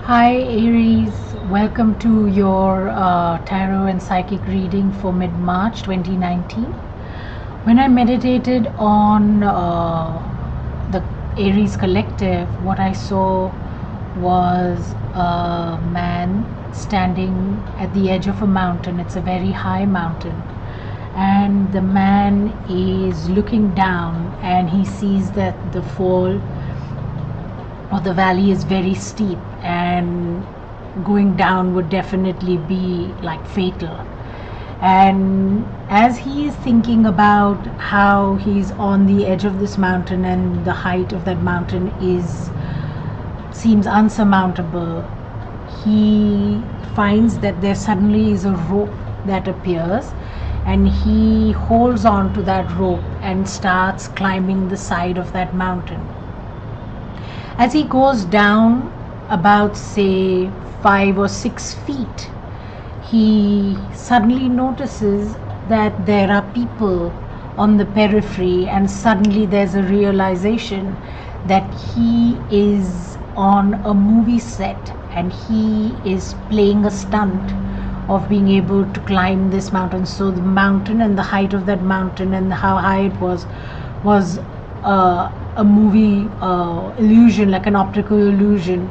Hi Aries, welcome to your tarot and psychic reading for mid-March 2019. When I meditated on the Aries collective, what I saw was a man standing at the edge of a mountain. It's a very high mountain, and the man is looking down and he sees that the fall or the valley is very steep and going down would definitely be like fatal. And as he is thinking about how he's on the edge of this mountain and the height of that mountain seems unsurmountable, he finds that there suddenly is a rope that appears, and he holds on to that rope and starts climbing the side of that mountain. As he goes down about, say, 5 or 6 feet, he suddenly notices that there are people on the periphery, and suddenly there's a realization that he is on a movie set and he is playing a stunt of being able to climb this mountain. So the mountain and the height of that mountain and how high it was a movie illusion, like an optical illusion.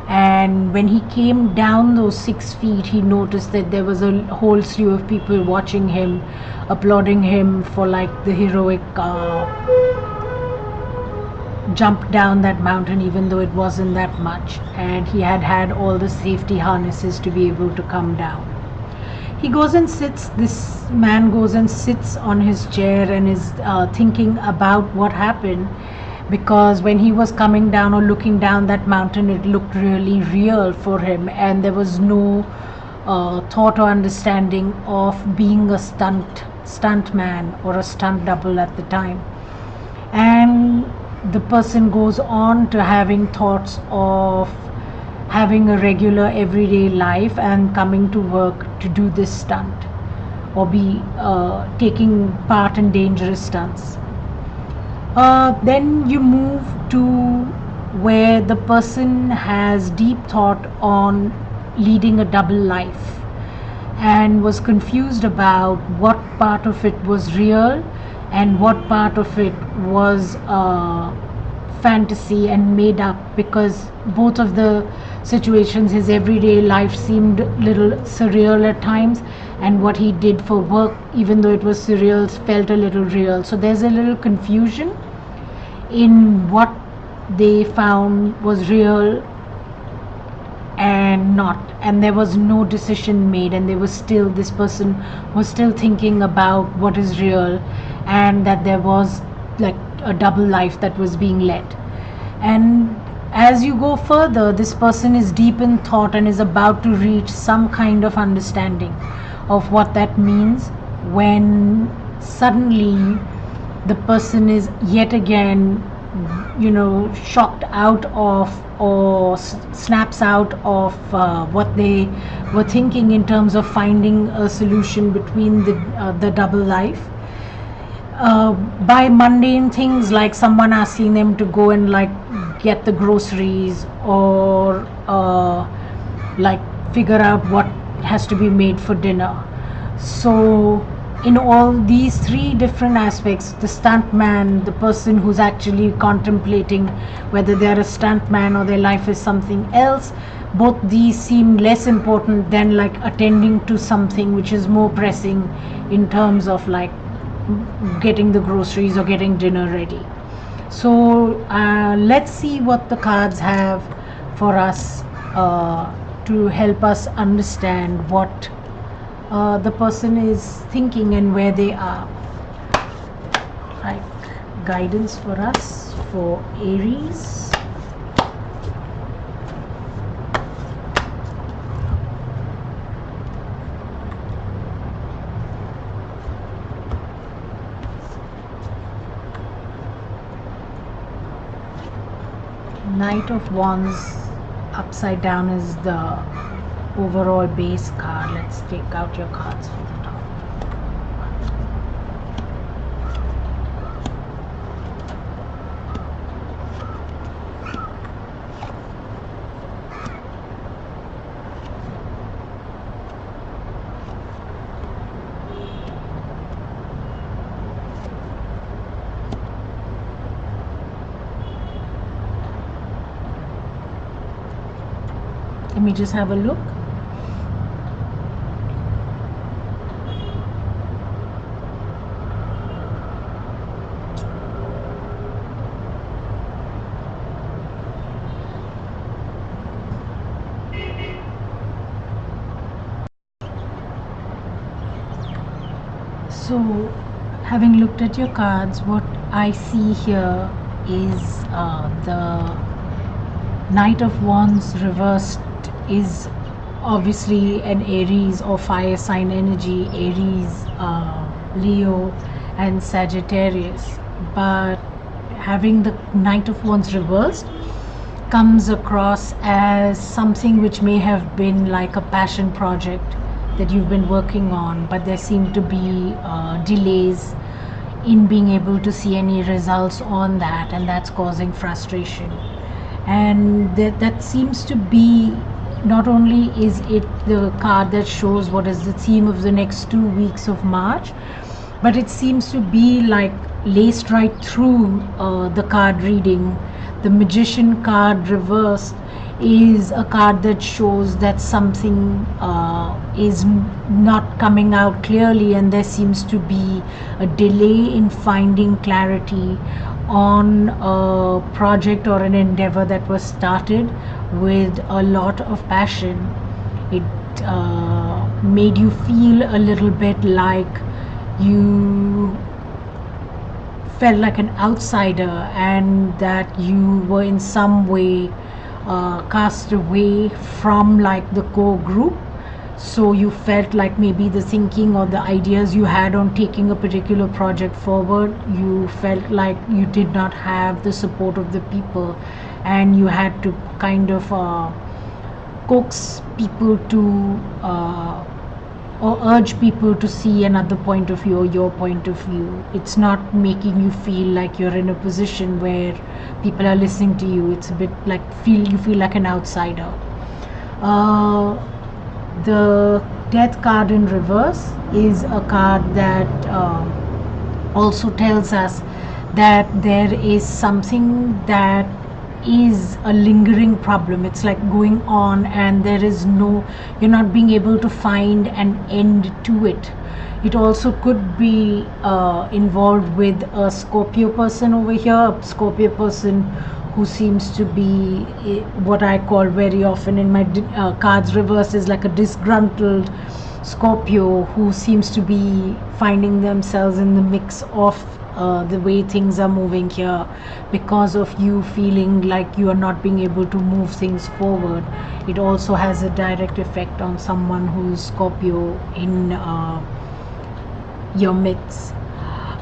And when he came down those 6 feet, he noticed that there was a whole slew of people watching him, applauding him for like the heroic jump down that mountain, even though it wasn't that much, and he had all the safety harnesses to be able to come down. He goes and sits, this man goes and sits on his chair and is thinking about what happened, because when he was coming down or looking down that mountain, it looked really real for him, and there was no thought or understanding of being a stunt man or a stunt double at the time. And the person goes on to having thoughts of having a regular everyday life and coming to work to do this stunt or be taking part in dangerous stunts. Then you move to where the person has deep thought on leading a double life and was confused about what part of it was real and what part of it was fantasy and made up, because both of the situations, his everyday life seemed a little surreal at times, and what he did for work, even though it was surreal, felt a little real. So there's a little confusion in what they found was real and not, and there was no decision made, and this person was still thinking about what is real, and that there was like a double life that was being led. And as you go further, this person is deep in thought and is about to reach some kind of understanding of what that means, when suddenly the person is yet again, shocked out of or snaps out of what they were thinking in terms of finding a solution between the double life. By mundane things like someone asking them to go and like get the groceries, or like figure out what has to be made for dinner. So in all these three different aspects, the stunt man, the person who's actually contemplating whether they're a stunt man or their life is something else, both these seem less important than like attending to something which is more pressing in terms of like getting the groceries or getting dinner ready. So let's see what the cards have for us to help us understand what the person is thinking and where they are. Right, guidance for us for Aries. Knight of Wands upside down is the overall base card. Let's take out your cards for the top. Let me just have a look. So, having looked at your cards, what I see here is the Knight of Wands reversed is obviously an Aries or fire sign energy, Aries, Leo and Sagittarius. But having the Knight of Wands reversed comes across as something which may have been like a passion project that you've been working on, but there seem to be delays in being able to see any results on that, and that's causing frustration. And that seems to be, not only is it the card that shows what is the theme of the next 2 weeks of March, but it seems to be like laced right through the card reading. The Magician card reversed is a card that shows that something is not coming out clearly, and there seems to be a delay in finding clarity on a project or an endeavor that was started with a lot of passion. It made you feel a little bit like you felt like an outsider, and that you were in some way cast away from like the core group. So you felt like maybe the thinking or the ideas you had on taking a particular project forward, you felt like you did not have the support of the people, and you had to kind of coax people to or urge people to see another point of view or your point of view. It's not making you feel like you're in a position where people are listening to you. It's a bit like you feel like an outsider. The Death card in reverse is a card that also tells us that there is something that is a lingering problem. It's like going on, and you're not being able to find an end to it. It also could be involved with a Scorpio person over here, a Scorpio person who seems to be what I call very often in my cards reverse is like a disgruntled Scorpio who seems to be finding themselves in the mix of the way things are moving here because of you feeling like you are not being able to move things forward. It also has a direct effect on someone who's Scorpio in your midst.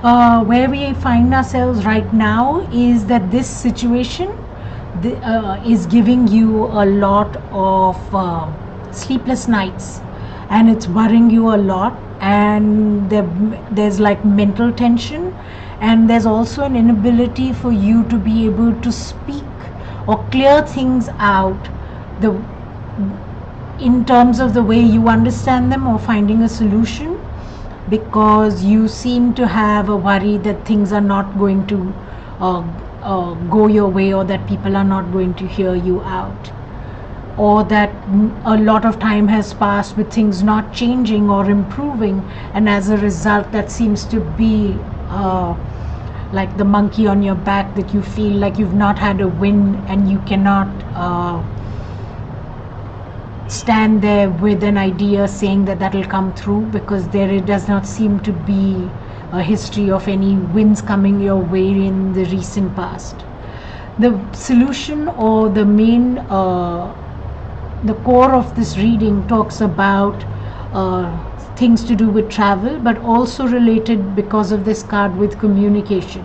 Where we find ourselves right now is that this situation is giving you a lot of sleepless nights, and it's worrying you a lot, and there's like mental tension, and there's also an inability for you to be able to speak or clear things out in terms of the way you understand them or finding a solution, because you seem to have a worry that things are not going to go your way, or that people are not going to hear you out, or that a lot of time has passed with things not changing or improving, and as a result that seems to be like the monkey on your back, that you feel like you've not had a win and you cannot stand there with an idea saying that that'll come through, because there does not seem to be a history of any wins coming your way in the recent past. The solution, or the main the core of this reading talks about things to do with travel, but also related, because of this card, with communication.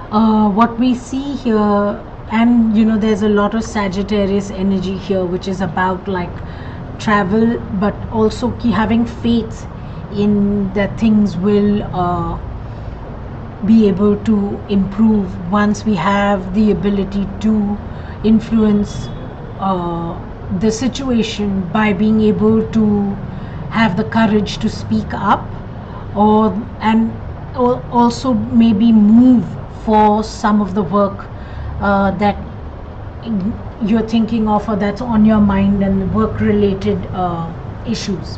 What we see here, and there's a lot of Sagittarius energy here, which is about like travel, but also having faith in that things will be able to improve once we have the ability to influence the situation by being able to have the courage to speak up, or also maybe move for some of the work that you're thinking of, or that's on your mind, and work related issues.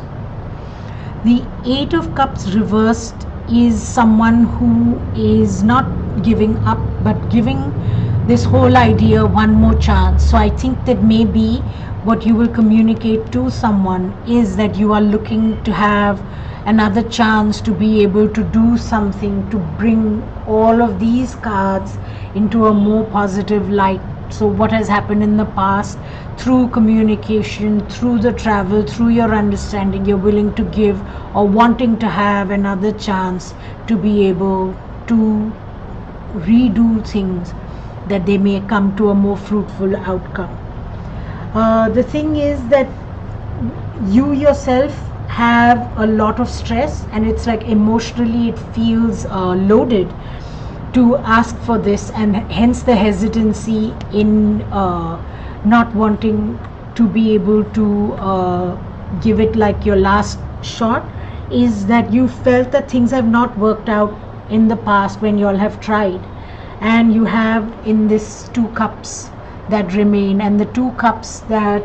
The Eight of Cups reversed is someone who is not giving up but giving this whole idea one more chance. So I think that maybe what you will communicate to someone is that you are looking to have another chance to be able to do something to bring all of these cards into a more positive light. So what has happened in the past, through communication, through the travel, through your understanding, you're willing to give or wanting to have another chance to be able to redo things, that they may come to a more fruitful outcome. The thing is that you yourself have a lot of stress, and it's like emotionally it feels loaded to ask for this, and hence the hesitancy in not wanting to be able to give it like your last shot, is that you felt that things have not worked out in the past when you all have tried, and you have in this Two Cups that remain, and the Two Cups that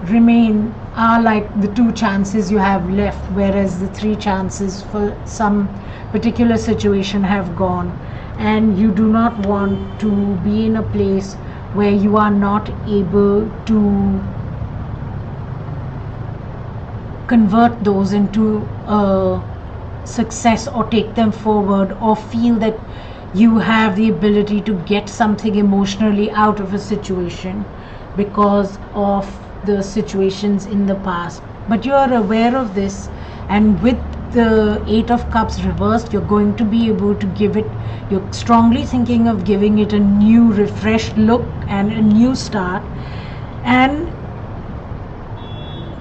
remain are like the two chances you have left, whereas the three chances for some particular situation have gone, and you do not want to be in a place where you are not able to convert those into a success or take them forward, or feel that you have the ability to get something emotionally out of a situation because of the situations in the past. But you are aware of this, and with the Eight of Cups reversed, you're going to be able to give it, you're strongly thinking of giving it a new refreshed look and a new start. And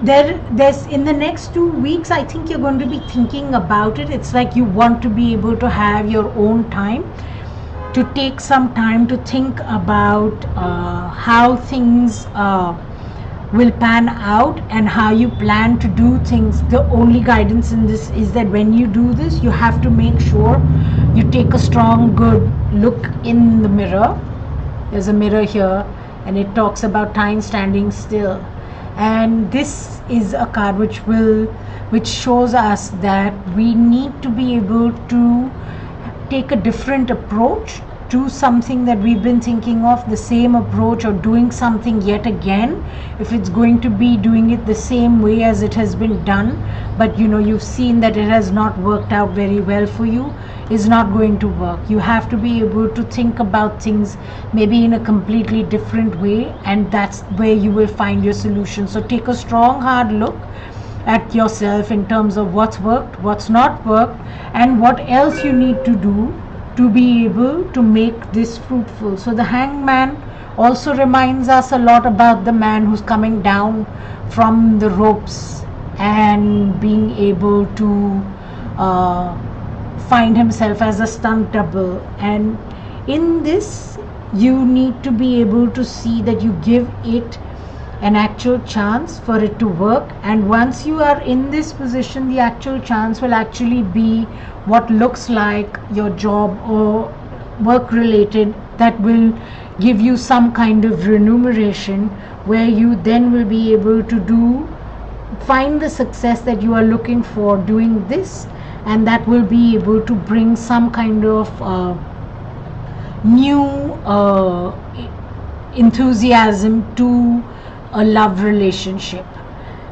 there's in the next 2 weeks, I think you're going to be thinking about it. It's like you want to be able to have your own time, to take some time to think about how things will pan out and how you plan to do things. The only guidance in this is that when you do this, you have to make sure you take a strong, good look in the mirror. There's a mirror here, and it talks about time standing still, and this is a card which shows us that we need to be able to take a different approach to something that we've been thinking of, the same approach, or doing something yet again. If it's going to be doing it the same way as it has been done, but you've seen that it has not worked out very well for you, is not going to work. You have to be able to think about things maybe in a completely different way, and that's where you will find your solution. So take a strong, hard look at yourself in terms of what's worked, what's not worked, and what else you need to do to be able to make this fruitful. So the Hangman also reminds us a lot about the man who's coming down from the ropes and being able to find himself as a stunt double. And in this, you need to be able to see that you give it an actual chance for it to work, and once you are in this position, the actual chance will actually be what looks like your job or work related, that will give you some kind of remuneration, where you then will be able to find the success that you are looking for doing this, and that will be able to bring some kind of new enthusiasm to a love relationship.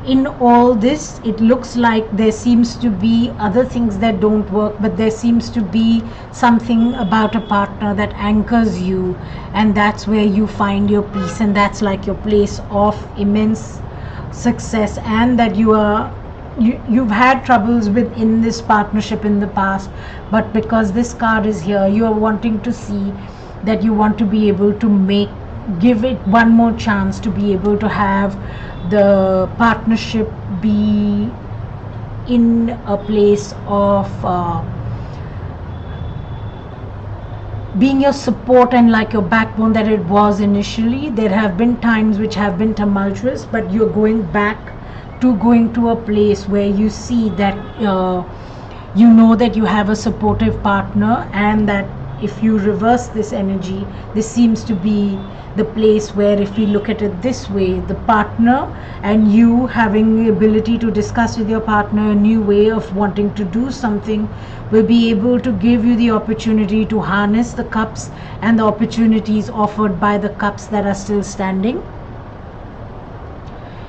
In all this, it looks like there seems to be other things that don't work, but there seems to be something about a partner that anchors you, and that's where you find your peace, and that's like your place of immense success. And that you've had troubles within this partnership in the past, but because this card is here, you are wanting to see that you want to be able to give it one more chance, to be able to have the partnership be in a place of being your support and like your backbone that it was initially. There have been times which have been tumultuous, but you're going back to a place where you see that you know that you have a supportive partner, and that if you reverse this energy, this seems to be the place where, if we look at it this way, the partner and you having the ability to discuss with your partner a new way of wanting to do something will be able to give you the opportunity to harness the cups and the opportunities offered by the cups that are still standing.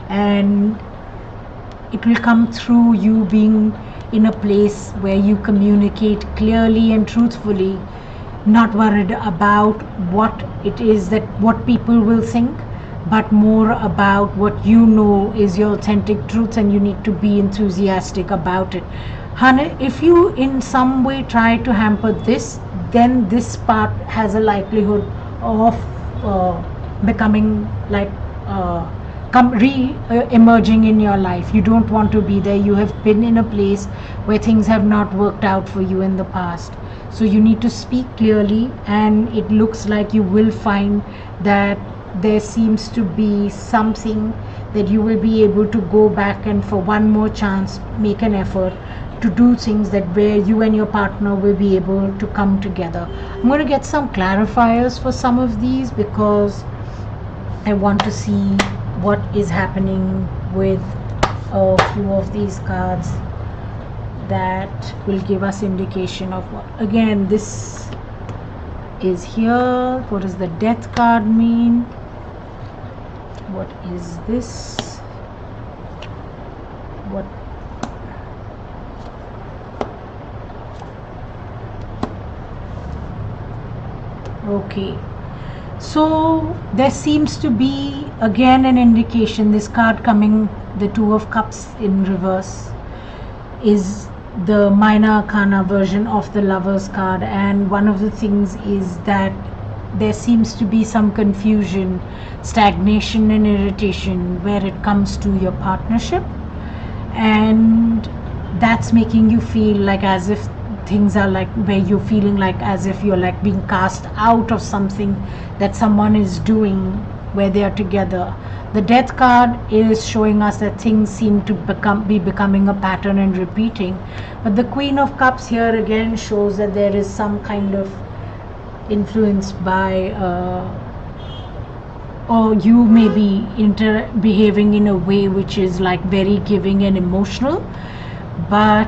And it will come through you being in a place where you communicate clearly and truthfully, not worried about what it is that what people will think, but more about what you know is your authentic truth, and you need to be enthusiastic about it. If you in some way try to hamper this, then this part has a likelihood of becoming like emerging in your life. You don't want to be there. You have been in a place where things have not worked out for you in the past. So you need to speak clearly, and it looks like you will find that there seems to be something that you will be able to go back and for one more chance make an effort to do things that where you and your partner will be able to come together. I'm going to get some clarifiers for some of these because I want to see what is happening with a few of these cards that will give us indication of what. Again, this is here. What does the death card mean? What is this? What? Okay, so there seems to be again an indication. This card coming, the Two of Cups in reverse, is the minor arcana version of the Lovers card, and one of the things is that there seems to be some confusion, stagnation and irritation where it comes to your partnership, and that's making you feel like as if things are like where you're feeling like as if you're like being cast out of something that someone is doing where they are together. The Death card is showing us that things seem to be becoming a pattern and repeating, but the Queen of Cups here again shows that there is some kind of influence by or you may be behaving in a way which is like very giving and emotional, but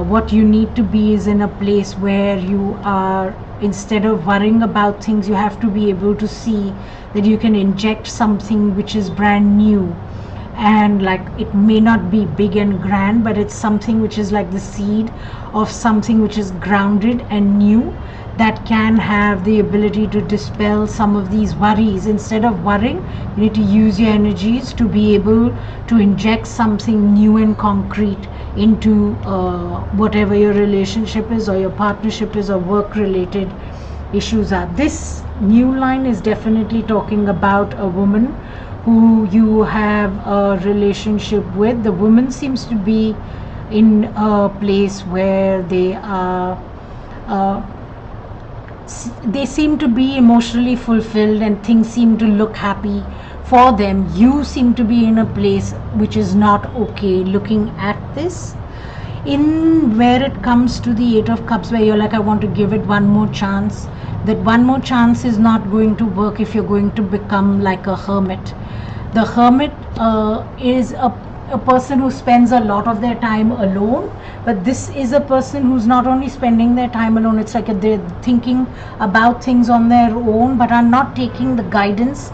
what you need to be is in a place where you are, instead of worrying about things, you have to be able to see that you can inject something which is brand new, and like it may not be big and grand, but it's something which is like the seed of something which is grounded and new, that can have the ability to dispel some of these worries. Instead of worrying, you need to use your energies to be able to inject something new and concrete into whatever your relationship is or your partnership is or work related issues are. This new line is definitely talking about a woman who you have a relationship with. The woman seems to be in a place where they are they seem to be emotionally fulfilled and things seem to look happy for them. You seem to be in a place which is not okay looking at this. In where it comes to the Eight of Cups, where you're like, I want to give it one more chance, that one more chance is not going to work if you're going to become like a hermit. The hermit is a person who spends a lot of their time alone, but this is a person who's not only spending their time alone, it's like they're thinking about things on their own but are not taking the guidance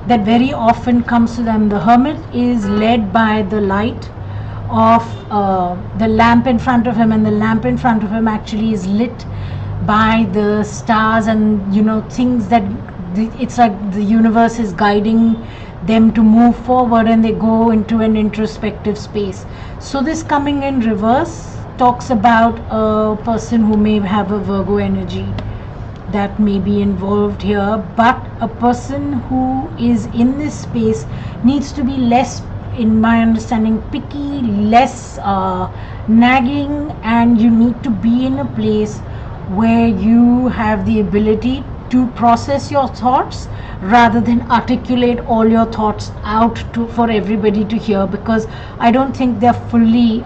that very often comes to them. The hermit is led by the light of the lamp in front of him, and the lamp in front of him actually is lit by the stars, and you know, things that it's like the universe is guiding them to move forward, and they go into an introspective space. So this coming in reverse talks about a person who may have a Virgo energy that may be involved here, but a person who is in this space needs to be less, in my understanding, picky, less nagging, and you need to be in a place where you have the ability to process your thoughts rather than articulate all your thoughts out for everybody to hear, because I don't think they're fully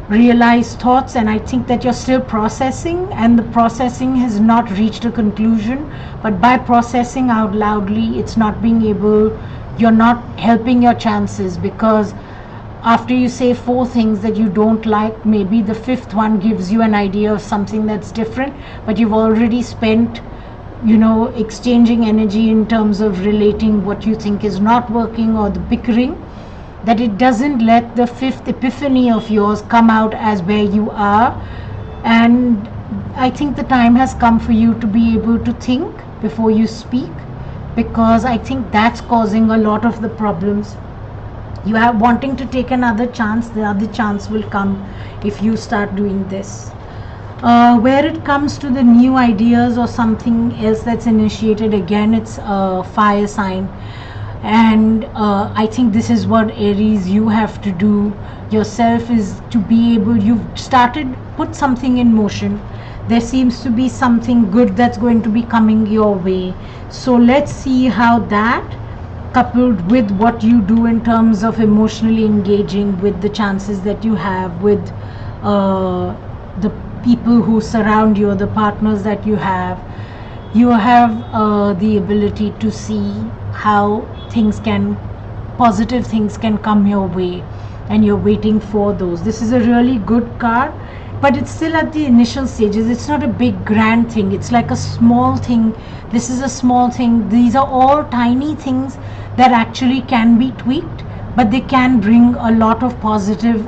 realized thoughts, and I think that you're still processing, and the processing has not reached a conclusion. But by processing out loudly, it's not being able, you're not helping your chances, because after you say 4 things that you don't like, maybe the 5th one gives you an idea of something that's different, but you've already spent, exchanging energy in terms of relating what you think is not working, or the bickering, that it doesn't let the 5th epiphany of yours come out as where you are. And I think the time has come for you to be able to think before you speak, because I think that's causing a lot of the problems. You are wanting to take another chance. The other chance will come if you start doing this. Where it comes to the new ideas or something else that's initiated, again, it's a fire sign. And I think this is what, Aries, you have to do yourself, is to be able, you've started, put something in motion. There seems to be something good that's going to be coming your way. So let's see how that, coupled with what you do in terms of emotionally engaging with the chances that you have with the people who surround you, or the partners that you have the ability to see how positive things can come your way, and you're waiting for those. This is a really good card, but it's still at the initial stages. It's not a big grand thing, it's like a small thing. This is a small thing. These are all tiny things that actually can be tweaked, but they can bring a lot of positive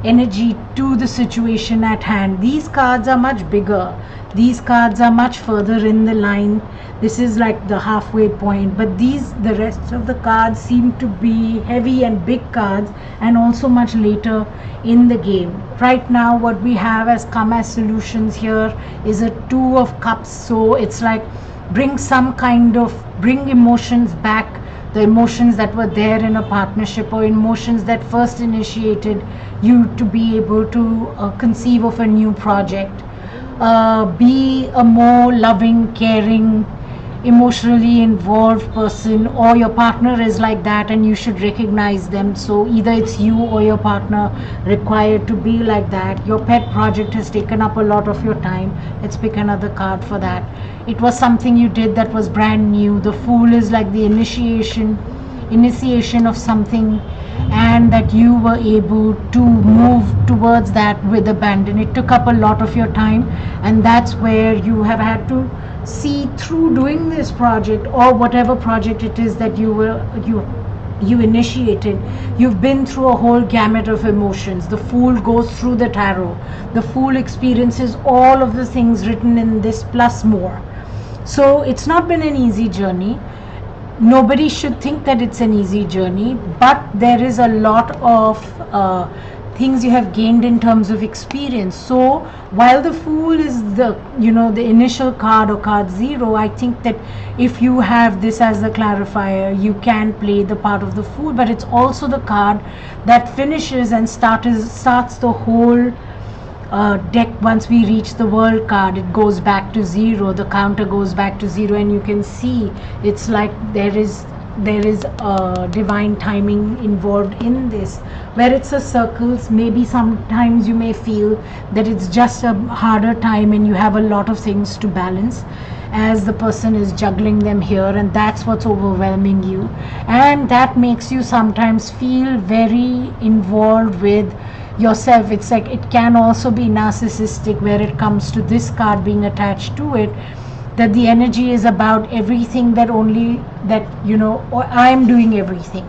energy to the situation at hand. These cards are much bigger, these cards are much further in the line. This is like the halfway point, but the rest of the cards seem to be heavy and big cards, and also much later in the game. Right now what we have as come as solutions here is a 2 of cups. So it's like bring emotions back, the emotions that were there in a partnership, or emotions that first initiated you to be able to conceive of a new project. Be a more loving, caring, emotionally involved person, or your partner is like that and you should recognize them. So either it's you or your partner required to be like that. Your pet project has taken up a lot of your time. Let's pick another card for that. It was something you did that was brand new. The Fool is like the initiation of something, and that you were able to move towards that with abandon. It took up a lot of your time, and that's where you have had to see through doing this project, or whatever project it is that you initiated. You've been through a whole gamut of emotions. The Fool goes through the tarot. The Fool experiences all of the things written in this plus more. So it's not been an easy journey. Nobody should think that it's an easy journey, but there is a lot of things you have gained in terms of experience. So while the Fool is the initial card, or card 0, I think that if you have this as the clarifier, you can play the part of the Fool, but it's also the card that finishes and starts the whole deck. Once we reach the World card, it goes back to 0, the counter goes back to 0, and you can see it's like there is divine timing involved in this, where it's a circles. Maybe sometimes you may feel that it's just a harder time and you have a lot of things to balance as the person is juggling them here, and that's what's overwhelming you, and that makes you sometimes feel very involved with yourself. It's like it can also be narcissistic, where it comes to this card being attached to it, that the energy is about everything, that I'm doing everything,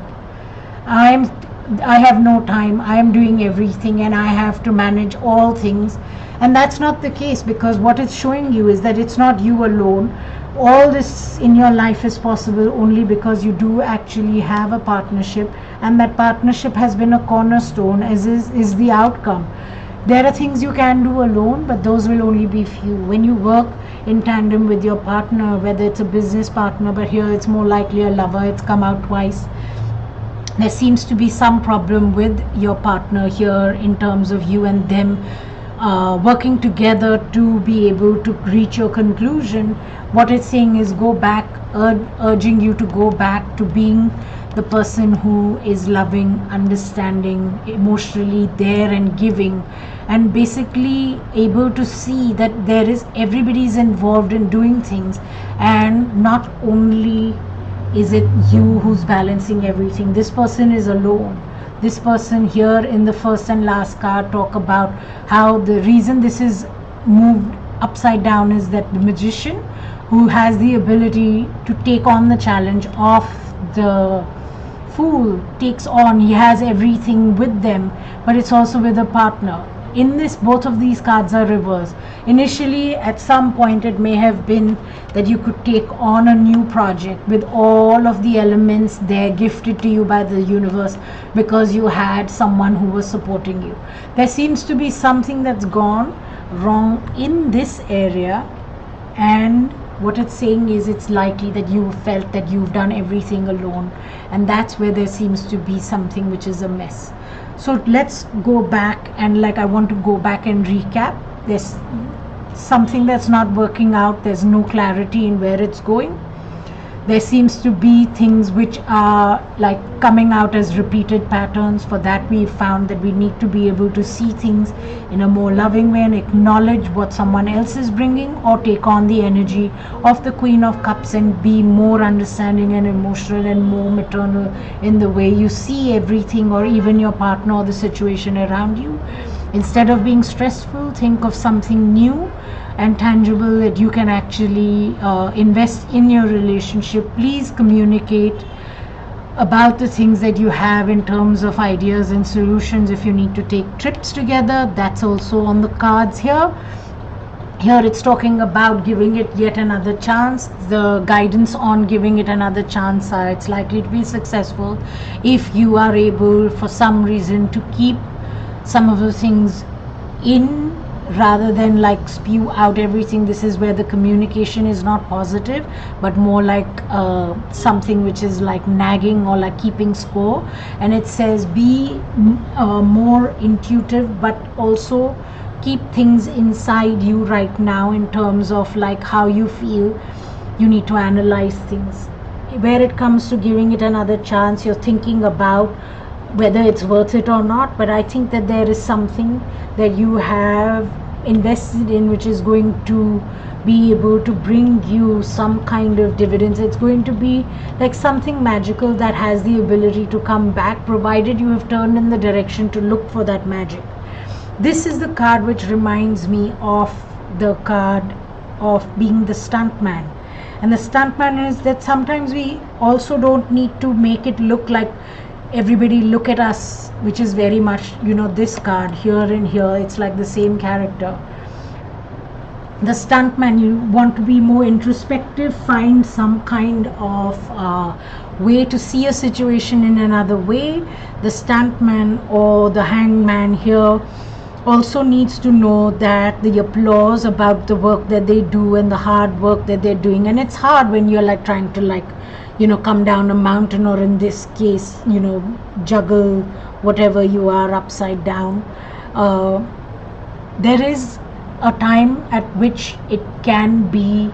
I have no time, I am doing everything, and I have to manage all things. And that's not the case, because what it's showing you is that it's not you alone. All this in your life is possible only because you do actually have a partnership, and that partnership has been a cornerstone, as is the outcome. There are things you can do alone, but those will only be few. When you work in tandem with your partner, whether it's a business partner, but here it's more likely a lover, it's come out twice. There seems to be some problem with your partner here in terms of you and them working together to be able to reach your conclusion. What it's saying is go back, urging you to go back to being the person who is loving, understanding, emotionally there and giving, and basically able to see that there is everybody's involved in doing things, and not only is it you who's balancing everything. This person is alone. This person here in the first and last card talk about how the reason this is moved upside down is that the magician, who has the ability to take on the challenge of the fool, takes on, he has everything with them, but it's also with a partner. In this, both of these cards are reversed. Initially, at some point, it may have been that you could take on a new project with all of the elements there gifted to you by the universe because you had someone who was supporting you. There seems to be something that's gone wrong in this area, and what it's saying is it's likely that you felt that you've done everything alone, and that's where there seems to be something which is a mess. So let's go back, and I want to go back and recap. There's something that's not working out. There's no clarity in where it's going. There seems to be things which are coming out as repeated patterns. For that, we found that we need to be able to see things in a more loving way and acknowledge what someone else is bringing, or take on the energy of the Queen of Cups and be more understanding and emotional and more maternal in the way you see everything, or even your partner or the situation around you. Instead of being stressful, think of something new and tangible that you can actually invest in your relationship. Please communicate about the things that you have in terms of ideas and solutions. If you need to take trips together, that's also on the cards here. Here it's talking about giving it yet another chance. The guidance on giving it another chance are it's likely to be successful if you are able for some reason to keep some of the things in rather than spew out everything. This is where the communication is not positive, but more something which is nagging or keeping score. And it says be more intuitive, but also keep things inside you right now in terms of how you feel. You need to analyze things. Where it comes to giving it another chance, you're thinking about whether it's worth it or not, but I think that there is something that you have invested in which is going to be able to bring you some kind of dividends. It's going to be something magical that has the ability to come back, provided you have turned in the direction to look for that magic. This is the card which reminds me of the card of being the stuntman. And the stuntman is that sometimes we also don't need to make it look like everybody look at us, which is very much this card here and here. It's the same character. The stuntman, you want to be more introspective, find some kind of way to see a situation in another way. The stuntman or the hangman here also needs to know that the applause about the work that they do and the hard work that they're doing, and it's hard when you're trying to come down a mountain, or in this case juggle whatever you are upside down. There is a time at which it can be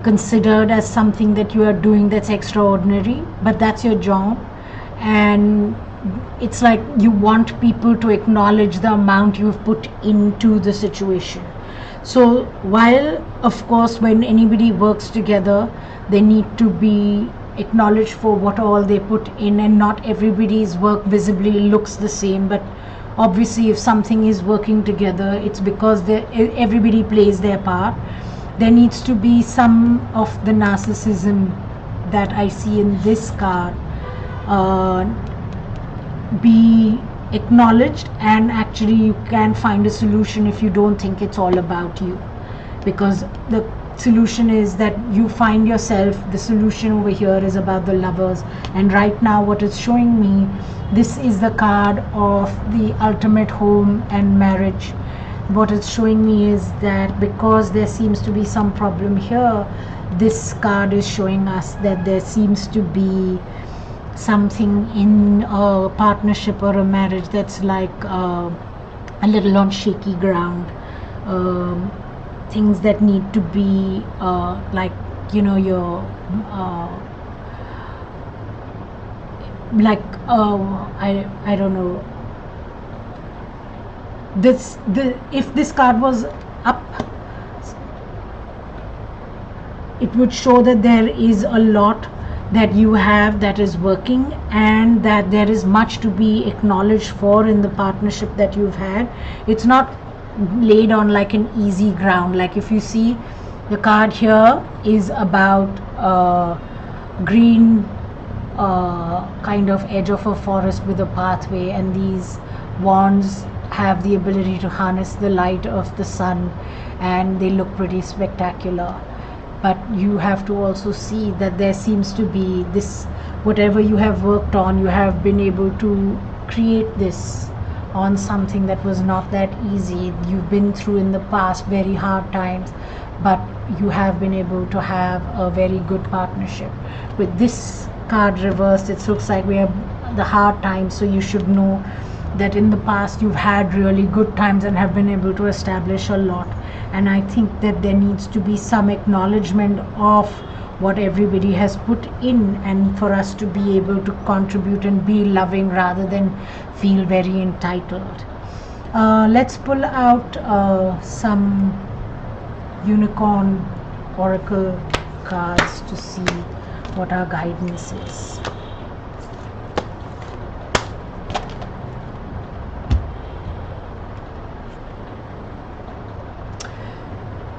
considered as something that you are doing that's extraordinary, but that's your job, and it's you want people to acknowledge the amount you've put into the situation. So while of course when anybody works together, they need to be acknowledged for what all they put in, and not everybody's work visibly looks the same, but obviously if something is working together, it's because everybody plays their part. There needs to be some of the narcissism that I see in this card be acknowledged, and actually you can find a solution if you don't think it's all about you, because the solution is that you find yourself. The solution over here is about the lovers, and right now what it's showing me, this is the card of the ultimate home and marriage. What it's showing me is that because there seems to be some problem here, this card is showing us that there seems to be something in a partnership or a marriage that's a little on shaky ground, things that need to be like, you know, your like I don't know, if this card was up, it would show that there is a lot that you have that is working, and that there is much to be acknowledged for in the partnership that you've had. It's not laid on like an easy ground. Like if you see, the card here is about green kind of edge of a forest with a pathway, and these wands have the ability to harness the light of the sun, and they look pretty spectacular. But you have to also see that there seems to be this, whatever you have worked on, you have been able to create this on something that was not that easy. You've been through in the past very hard times, but you have been able to have a very good partnership. With this card reversed, it looks like we have the hard times, so you should know that in the past you've had really good times and have been able to establish a lot. And I think that there needs to be some acknowledgement of what everybody has put in, and for us to be able to contribute and be loving rather than feel very entitled. Let's pull out some unicorn oracle cards to see what our guidance is.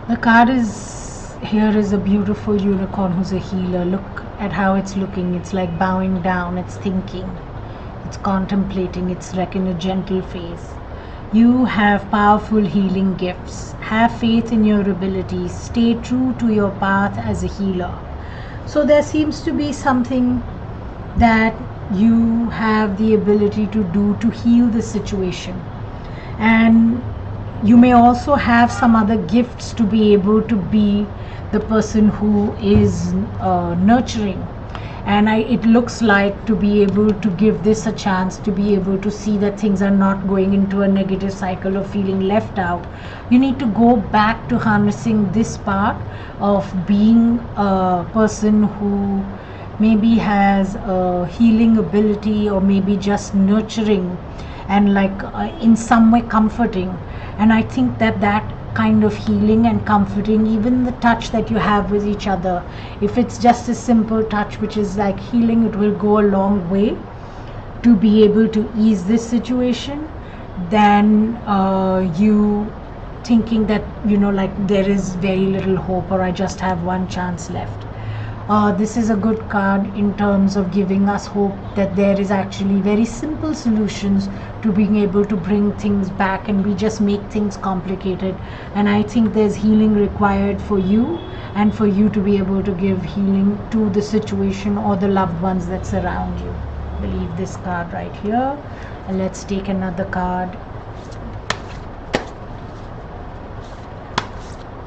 The card is here is a beautiful unicorn who's a healer. Look at how it's looking. It's like bowing down, it's thinking, it's contemplating, it's like in a gentle phase. You have powerful healing gifts. Have faith in your abilities. Stay true to your path as a healer. So there seems to be something that you have the ability to do to heal the situation. And you may also have some other gifts to be able to be the person who is nurturing. And it looks like to be able to give this a chance, to be able to see that things are not going into a negative cycle of feeling left out. You need to go back to harnessing this part of being a person who maybe has a healing ability, or maybe just nurturing and like in some way comforting. And I think that that kind of healing and comforting, even the touch that you have with each other, if it's just a simple touch which is like healing, it will go a long way to be able to ease this situation than you thinking that, you know, like there is very little hope, or I just have one chance left. This is a good card in terms of giving us hope that there is actually very simple solutions to being able to bring things back, and we just make things complicated. And I think there's healing required for you, and for you to be able to give healing to the situation or the loved ones that surround you. We'll leave this card right here, and let's take another card.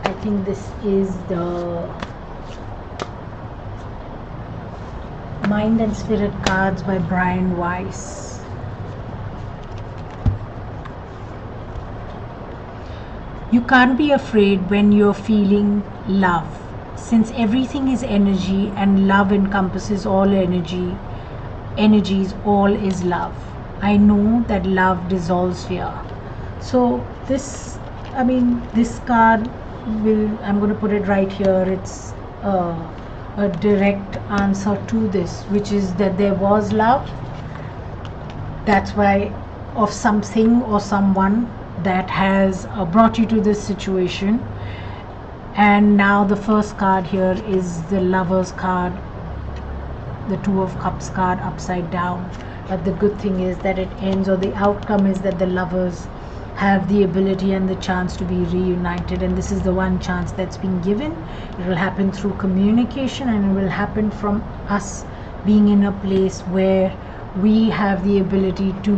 I think this is the Mind and Spirit cards by Weiss. You can't be afraid when you're feeling love, since everything is energy and love encompasses all energy. Energies, all is love. I know that love dissolves fear. So this, I mean, this card will, I'm going to put it right here. It's a direct answer to this, which is that there was love. That's why, of something or someone that has brought you to this situation. And now the first card here is the Lovers card, the Two of Cups card upside down. But the good thing is that it ends, or the outcome is that the lovers have the ability and the chance to be reunited, and this is the one chance that's been given. It will happen through communication, and it will happen from us being in a place where we have the ability to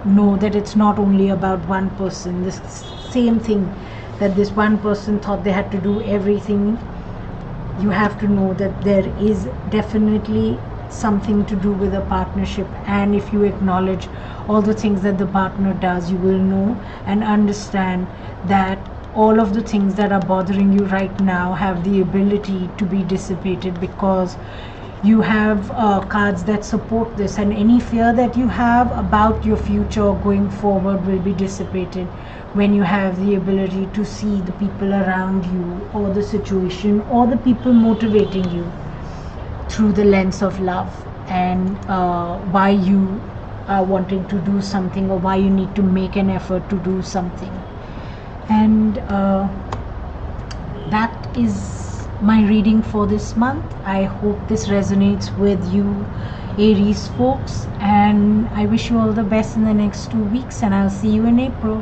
know that it's not only about one person. This same thing that this one person thought they had to do everything, you have to know that there is definitely something to do with a partnership, and if you acknowledge all the things that the partner does, you will know and understand that all of the things that are bothering you right now have the ability to be dissipated, because you have cards that support this, and any fear that you have about your future going forward will be dissipated when you have the ability to see the people around you or the situation or the people motivating you through the lens of love, and why you are wanting to do something, or why you need to make an effort to do something. And that is my reading for this month. I hope this resonates with you, Aries folks, and I wish you all the best in the next 2 weeks, and I'll see you in April.